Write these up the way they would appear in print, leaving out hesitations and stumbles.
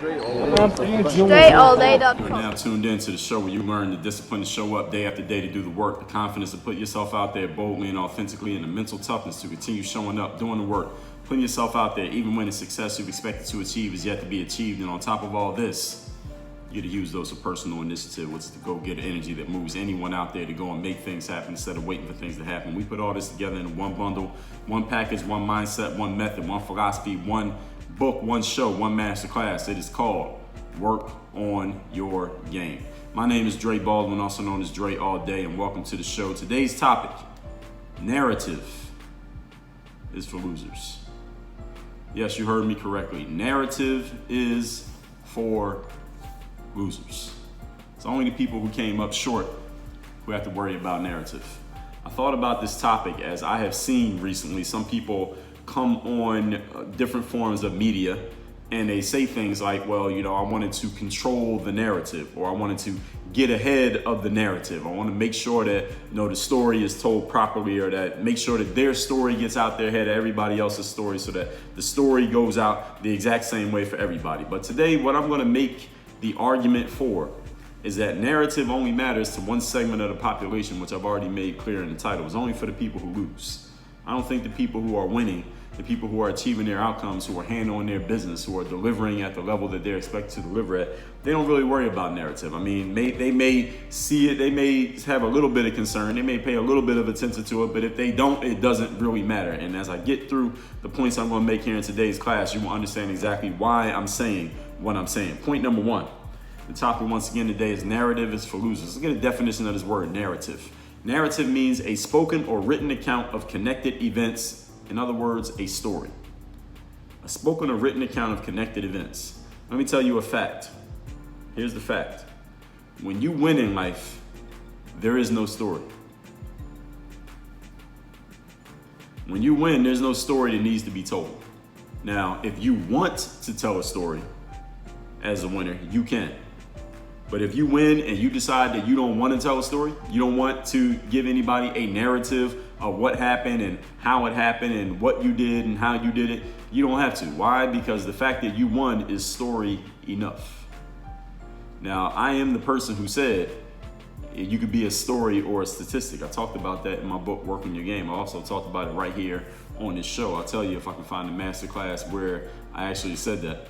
StrayAllDay.com. You're now tuned in to the show where you learn the discipline to show up day after day to do the work, the confidence to put yourself out there boldly and authentically, and the mental toughness to continue showing up, doing the work, putting yourself out there even when the success you've expected to achieve is yet to be achieved. And on top of all this, you get to use those for personal initiative, which is the go-getter energy that moves anyone out there to go and make things happen instead of waiting for things to happen. We put all this together in one bundle, one package, one mindset, one method, one philosophy, one book, one show, one masterclass. It is called Work on Your Game. My name is Dre Baldwin, also known as Dre All Day, and welcome to the show. Today's topic, narrative is for losers. Yes, you heard me correctly. Narrative is for losers. It's only the people who came up short who have to worry about narrative. I thought about this topic as I have seen recently some people come on different forms of media and they say things like, well, I wanted to control the narrative, or I wanted to get ahead of the narrative. I want to make sure that the story is told properly, or that make sure that their story gets out there ahead of everybody else's story so that the story goes out the exact same way for everybody. But today, what I'm going to make the argument for is that narrative only matters to one segment of the population, which I've already made clear in the title. It's only for the people who lose. I don't think the people who are winning, the people who are achieving their outcomes, who are handling their business, who are delivering at the level that they're expected to deliver at, they don't really worry about narrative. I mean, they may see it, they may have a little bit of concern, they may pay a little bit of attention to it, but if they don't, it doesn't really matter. And as I get through the points I'm going to make here in today's class, you will understand exactly why I'm saying what I'm saying. Point number one, the topic once again today is narrative is for losers. Let's get a definition of this word, narrative. Narrative means a spoken or written account of connected events. In other words, a story. A spoken or written account of connected events. Let me tell you a fact. Here's the fact. When you win in life, there is no story. When you win, there's no story that needs to be told. Now, if you want to tell a story as a winner, you can. But if you win and you decide that you don't want to tell a story, you don't want to give anybody a narrative of what happened and how it happened and what you did and how you did it, you don't have to. Why? Because the fact that you won is story enough. Now, I am the person who said you could be a story or a statistic. I talked about that in my book, Work on Your Game. I also talked about it right here on this show. I'll tell you if I can find a masterclass where I actually said that,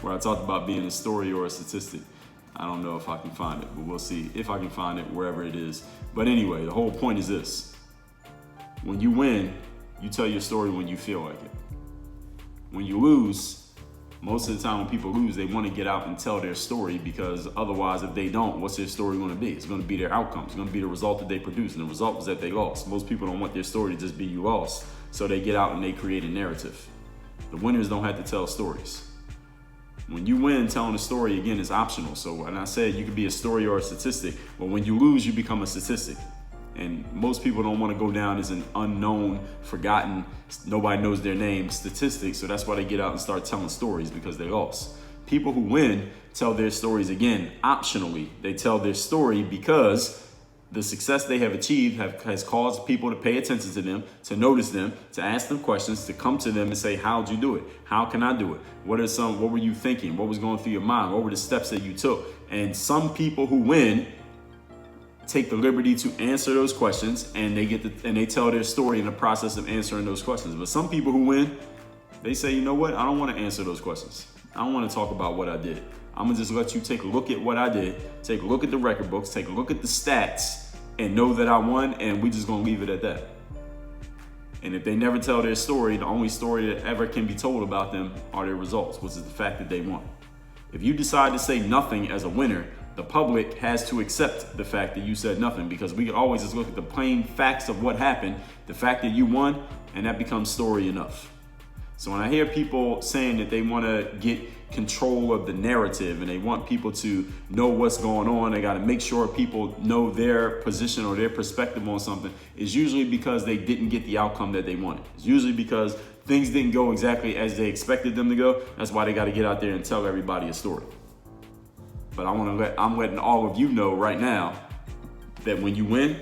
where I talked about being a story or a statistic. I don't know if I can find it, but we'll see if I can find it wherever it is. But anyway, the whole point is this. When you win, you tell your story when you feel like it. When you lose, most of the time when people lose, they want to get out and tell their story, because otherwise, if they don't, what's their story going to be? It's going to be their outcome. It's going to be the result that they produce, and the result was that they lost. Most people don't want their story to just be you lost, so they get out and they create a narrative. The winners don't have to tell stories. When you win, telling a story, again, is optional. So when I said you could be a story or a statistic, but when you lose, you become a statistic. And most people don't want to go down as an unknown, forgotten, nobody knows their name statistic. So that's why they get out and start telling stories, because they lost. People who win tell their stories, again, optionally. They tell their story because the success they have achieved has caused people to pay attention to them, to notice them, to ask them questions, to come to them and say, how'd you do it? How can I do it? What were you thinking? What was going through your mind? What were the steps that you took? And some people who win take the liberty to answer those questions, and they tell their story in the process of answering those questions. But some people who win, they say, you know what? I don't want to answer those questions. I don't want to talk about what I did. I'm going to just let you take a look at what I did, take a look at the record books, take a look at the stats, and know that I won, and we're just going to leave it at that. And if they never tell their story, the only story that ever can be told about them are their results, which is the fact that they won. If you decide to say nothing as a winner, the public has to accept the fact that you said nothing, because we can always just look at the plain facts of what happened, the fact that you won, and that becomes story enough. So when I hear people saying that they want to get control of the narrative and they want people to know what's going on, they got to make sure people know their position or their perspective on something, it's usually because they didn't get the outcome that they wanted. It's usually because things didn't go exactly as they expected them to go. That's why they got to get out there and tell everybody a story. But I'm letting all of you know right now that when you win,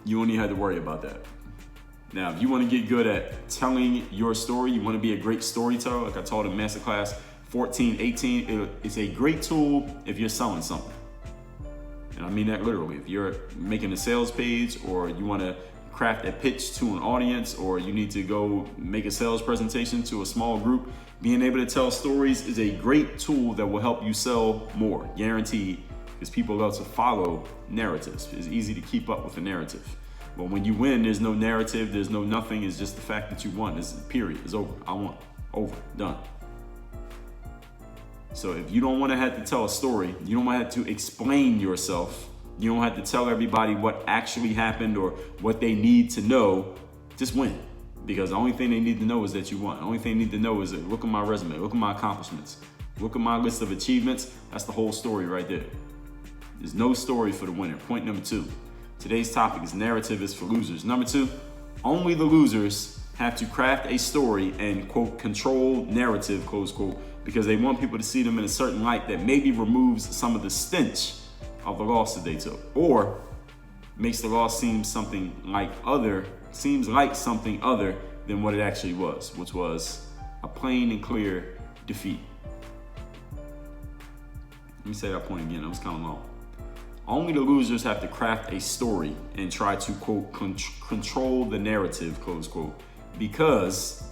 you don't even have to worry about that. Now, if you want to get good at telling your story, you want to be a great storyteller, like I taught in masterclass 14, 18, it's a great tool if you're selling something. And I mean that literally. If you're making a sales page, or you want to craft a pitch to an audience, or you need to go make a sales presentation to a small group, being able to tell stories is a great tool that will help you sell more, guaranteed, because people love to follow narratives. It's easy to keep up with a narrative. But when you win, there's no narrative, there's no nothing. It's just the fact that you won. It's period. It's over. I won. Over. Done. So if you don't want to have to tell a story, you don't want to have to explain yourself, you don't have to tell everybody what actually happened or what they need to know, just win. Because the only thing they need to know is that you won. The only thing they need to know is that look at my resume, look at my accomplishments, look at my list of achievements. That's the whole story right there. There's no story for the winner. Point number 2. Today's topic is narrative is for losers. Number 2, only the losers have to craft a story and, quote, control narrative, close quote, because they want people to see them in a certain light that maybe removes some of the stench of the loss that they took, or makes the loss seem something like something other than what it actually was, which was a plain and clear defeat. Let me say that point again. That was kind of long. Only the losers have to craft a story and try to, quote, control the narrative, close quote, because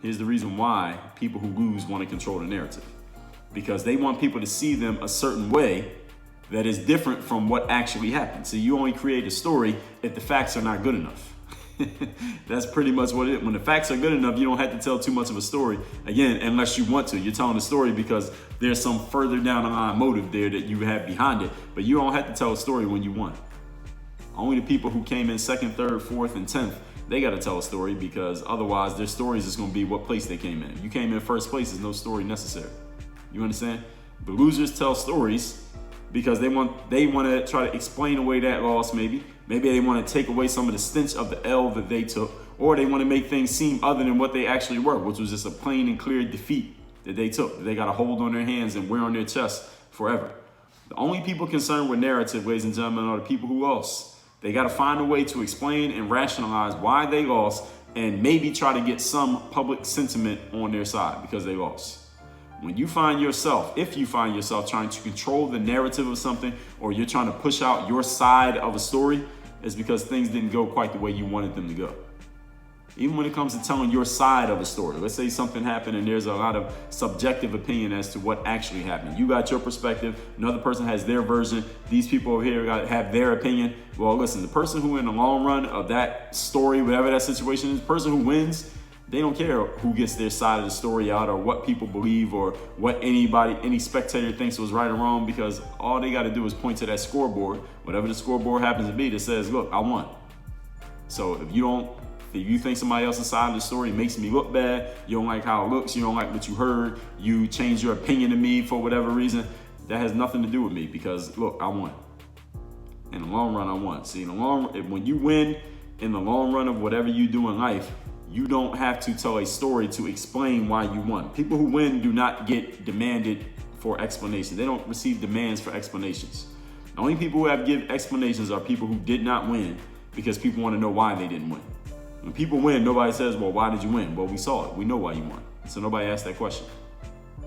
here's the reason why people who lose want to control the narrative. Because they want people to see them a certain way that is different from what actually happened. So you only create a story if the facts are not good enough. That's pretty much what it is. When the facts are good enough, you don't have to tell too much of a story. Again, unless you want to. You're telling a story because there's some further down the line motive there that you have behind it. But you don't have to tell a story when you won. Only the people who came in 2nd, 3rd, 4th, and 10th, they got to tell a story, because otherwise their stories is going to be what place they came in. If you came in 1st place, there's no story necessary. You understand? The losers tell stories because they want to try to explain away that loss maybe. Maybe they want to take away some of the stench of the L that they took, or they want to make things seem other than what they actually were, which was just a plain and clear defeat that they took, that they got to hold on their hands and wear on their chest forever. The only people concerned with narrative, ladies and gentlemen, are the people who lost. They got to find a way to explain and rationalize why they lost, and maybe try to get some public sentiment on their side because they lost. When you find yourself, if you find yourself trying to control the narrative of something, or you're trying to push out your side of a story, it's because things didn't go quite the way you wanted them to go. Even when it comes to telling your side of a story, let's say something happened and there's a lot of subjective opinion as to what actually happened. You got your perspective, another person has their version, these people over here have their opinion. Well, listen, the person who in the long run of that story, whatever that situation is, the person who wins, they don't care who gets their side of the story out or what people believe or what any spectator thinks was right or wrong, because all they got to do is point to that scoreboard, whatever the scoreboard happens to be, that says, look, I won. So if you think somebody else's side of the story makes me look bad, you don't like how it looks, you don't like what you heard, you change your opinion to me for whatever reason, that has nothing to do with me, because look, I won. In the long run, I won. See, when you win in the long run of whatever you do in life, you don't have to tell a story to explain why you won. People who win do not get demanded for explanations. They don't receive demands for explanations. The only people who have give explanations are people who did not win, because people want to know why they didn't win. When people win, nobody says, well, why did you win? Well, we saw it. We know why you won. So nobody asked that question.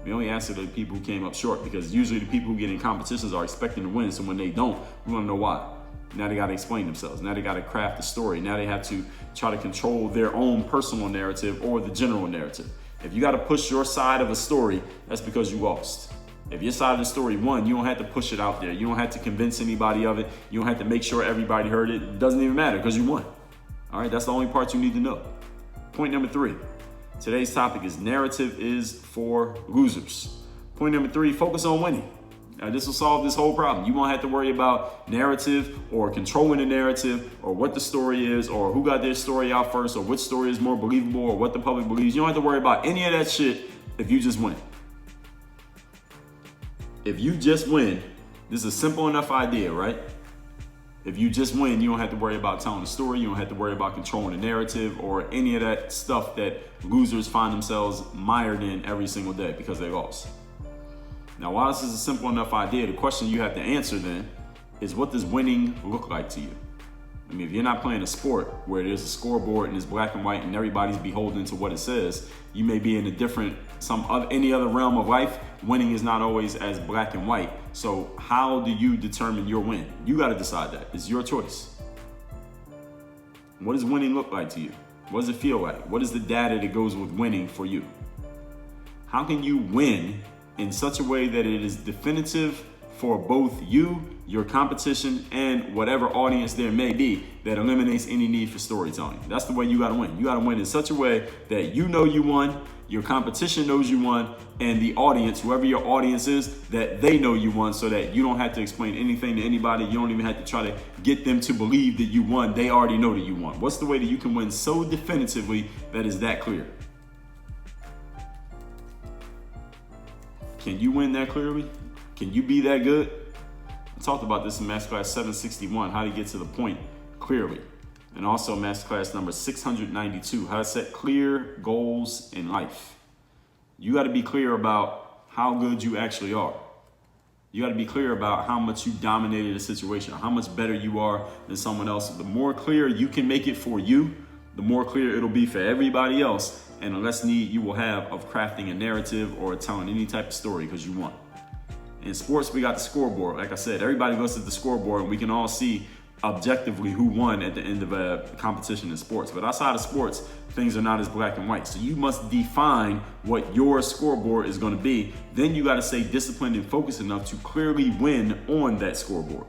We only ask the people who came up short, because usually the people who get in competitions are expecting to win. So when they don't, we want to know why. Now they got to explain themselves. Now they got to craft a story. Now they have to try to control their own personal narrative or the general narrative. If you got to push your side of a story, that's because you lost. If your side of the story won, you don't have to push it out there. You don't have to convince anybody of it. You don't have to make sure everybody heard it. It doesn't even matter, because you won. All right, that's the only part you need to know. Point number 3. Today's topic is narrative is for losers. Point number 3, focus on winning. Now, this will solve this whole problem. You won't have to worry about narrative or controlling the narrative or what the story is or who got their story out first or which story is more believable or what the public believes. You don't have to worry about any of that shit if you just win. If you just win, this is a simple enough idea, right? If you just win, you don't have to worry about telling the story. You don't have to worry about controlling the narrative or any of that stuff that losers find themselves mired in every single day because they lost. Now, while this is a simple enough idea, the question you have to answer then is, what does winning look like to you? I mean, if you're not playing a sport where there's a scoreboard and it's black and white and everybody's beholden to what it says, you may be in a different, any other realm of life. Winning is not always as black and white. So how do you determine your win? You got to decide that. It's your choice. What does winning look like to you? What does it feel like? What is the data that goes with winning for you? How can you win in such a way that it is definitive for both you, your competition, and whatever audience there may be, that eliminates any need for storytelling? That's the way you gotta win. You gotta win in such a way that you know you won, your competition knows you won, and the audience, whoever your audience is, that they know you won, so that you don't have to explain anything to anybody. You don't even have to try to get them to believe that you won. They already know that you won. What's the way that you can win so definitively that is that clear? Can you win that clearly? Can you be that good? I talked about this in masterclass 761, how to get to the point clearly. And also masterclass number 692, how to set clear goals in life. You got to be clear about how good you actually are. You got to be clear about how much you dominated a situation, how much better you are than someone else. The more clear you can make it for you, the more clear it'll be for everybody else, and the less need you will have of crafting a narrative or telling any type of story because you won. In sports, we got the scoreboard. Like I said, everybody looks at the scoreboard and we can all see objectively who won at the end of a competition in sports. But outside of sports, things are not as black and white. So you must define what your scoreboard is going to be. Then you got to stay disciplined and focused enough to clearly win on that scoreboard.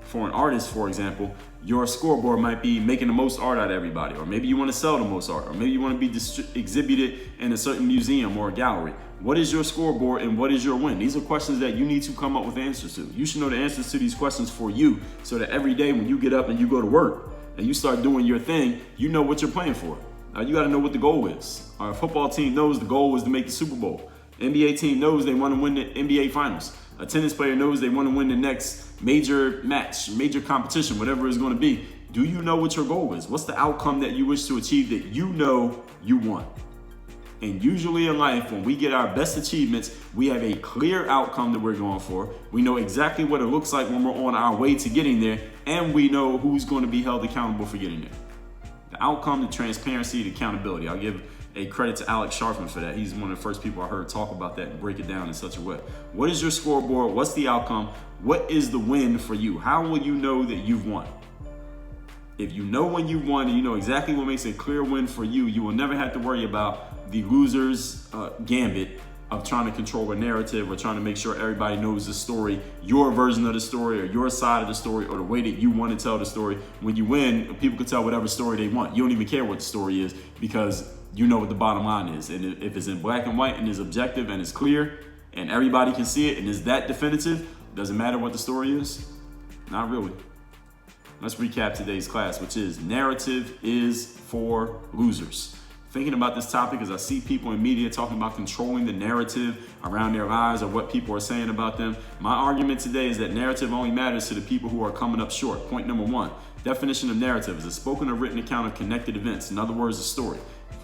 For an artist, for example, your scoreboard might be making the most art out of everybody, or maybe you want to sell the most art, or maybe you want to be exhibited in a certain museum or a gallery. What is your scoreboard and what is your win? These are questions that you need to come up with answers to. You should know the answers to these questions for you, so that every day when you get up and you go to work and you start doing your thing, you know what you're playing for. You got to know what the goal is. Our football team knows the goal is to make the Super Bowl. NBA team knows they want to win the NBA Finals. A tennis player knows they want to win the next major match, major competition, whatever it's going to be. Do you know what your goal is? What's the outcome that you wish to achieve that you know you want? And usually in life, when we get our best achievements, we have a clear outcome that we're going for. We know exactly what it looks like when we're on our way to getting there, and we know who's going to be held accountable for getting there. The outcome, the transparency, the accountability. I'll give a credit to Alex Sharfman for that. He's one of the first people I heard talk about that and break it down in such a way. What is your scoreboard? What's the outcome? What is the win for you? How will you know that you've won? If you know when you won and you know exactly what makes a clear win for you, you will never have to worry about the loser's gambit of trying to control a narrative or trying to make sure everybody knows the story, your version of the story or your side of the story or the way that you want to tell the story. When you win, people can tell whatever story they want. You don't even care what the story is because you know what the bottom line is. And if it's in black and white and is objective and is clear and everybody can see it and is that definitive, doesn't matter what the story is? Not really. Let's recap today's class, which is narrative is for losers. Thinking about this topic as I see people in media talking about controlling the narrative around their lives or what people are saying about them. My argument today is that narrative only matters to the people who are coming up short. Point number one, definition of narrative is a spoken or written account of connected events. In other words, a story.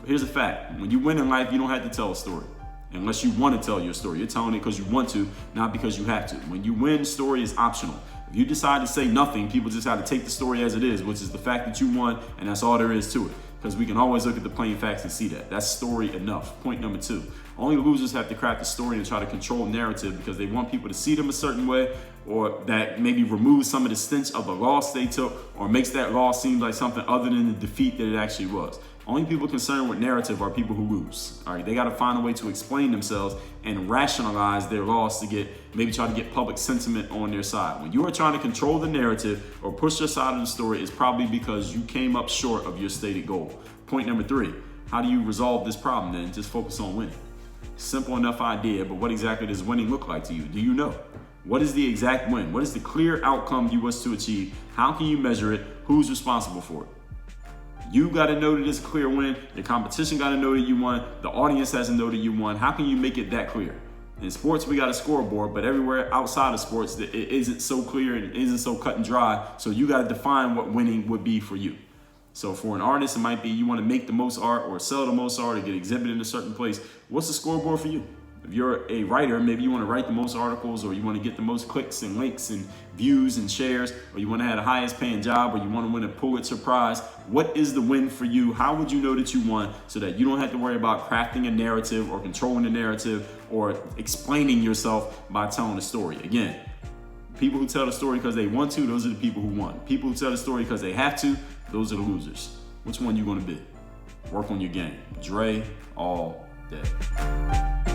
Here's a fact. When you win in life, you don't have to tell a story. Unless you want to tell your story. You're telling it because you want to, not because you have to. When you win, story is optional. If you decide to say nothing, people just have to take the story as it is, which is the fact that you won, and that's all there is to it. Because we can always look at the plain facts and see that. That's story enough. Point number two. Only losers have to craft a story and try to control narrative because they want people to see them a certain way, or that maybe removes some of the stench of the loss they took, or makes that loss seem like something other than the defeat that it actually was. Only people concerned with narrative are people who lose. All right, they got to find a way to explain themselves and rationalize their loss to maybe try to get public sentiment on their side. When you are trying to control the narrative or push your side of the story, it's probably because you came up short of your stated goal. Point number three, how do you resolve this problem then? Just focus on winning. Simple enough idea, but what exactly does winning look like to you? Do you know? What is the exact win? What is the clear outcome you wish to achieve? How can you measure it? Who's responsible for it? You got to know that it's a clear win. Your competition got to know that you won. The audience has to know that you won. How can you make it that clear? In sports, we got a scoreboard, but everywhere outside of sports, it isn't so clear and it isn't so cut and dry. So you got to define what winning would be for you. So for an artist, it might be you want to make the most art or sell the most art or get exhibited in a certain place. What's the scoreboard for you? If you're a writer, maybe you want to write the most articles, or you want to get the most clicks and links and views and shares, or you want to have the highest paying job, or you want to win a Pulitzer Prize. What is the win for you? How would you know that you won, so that you don't have to worry about crafting a narrative or controlling the narrative or explaining yourself by telling a story? Again, people who tell the story because they want to, those are the people who won. People who tell the story because they have to, those are the losers. Which one you going to be? Work on your game. Dre all day.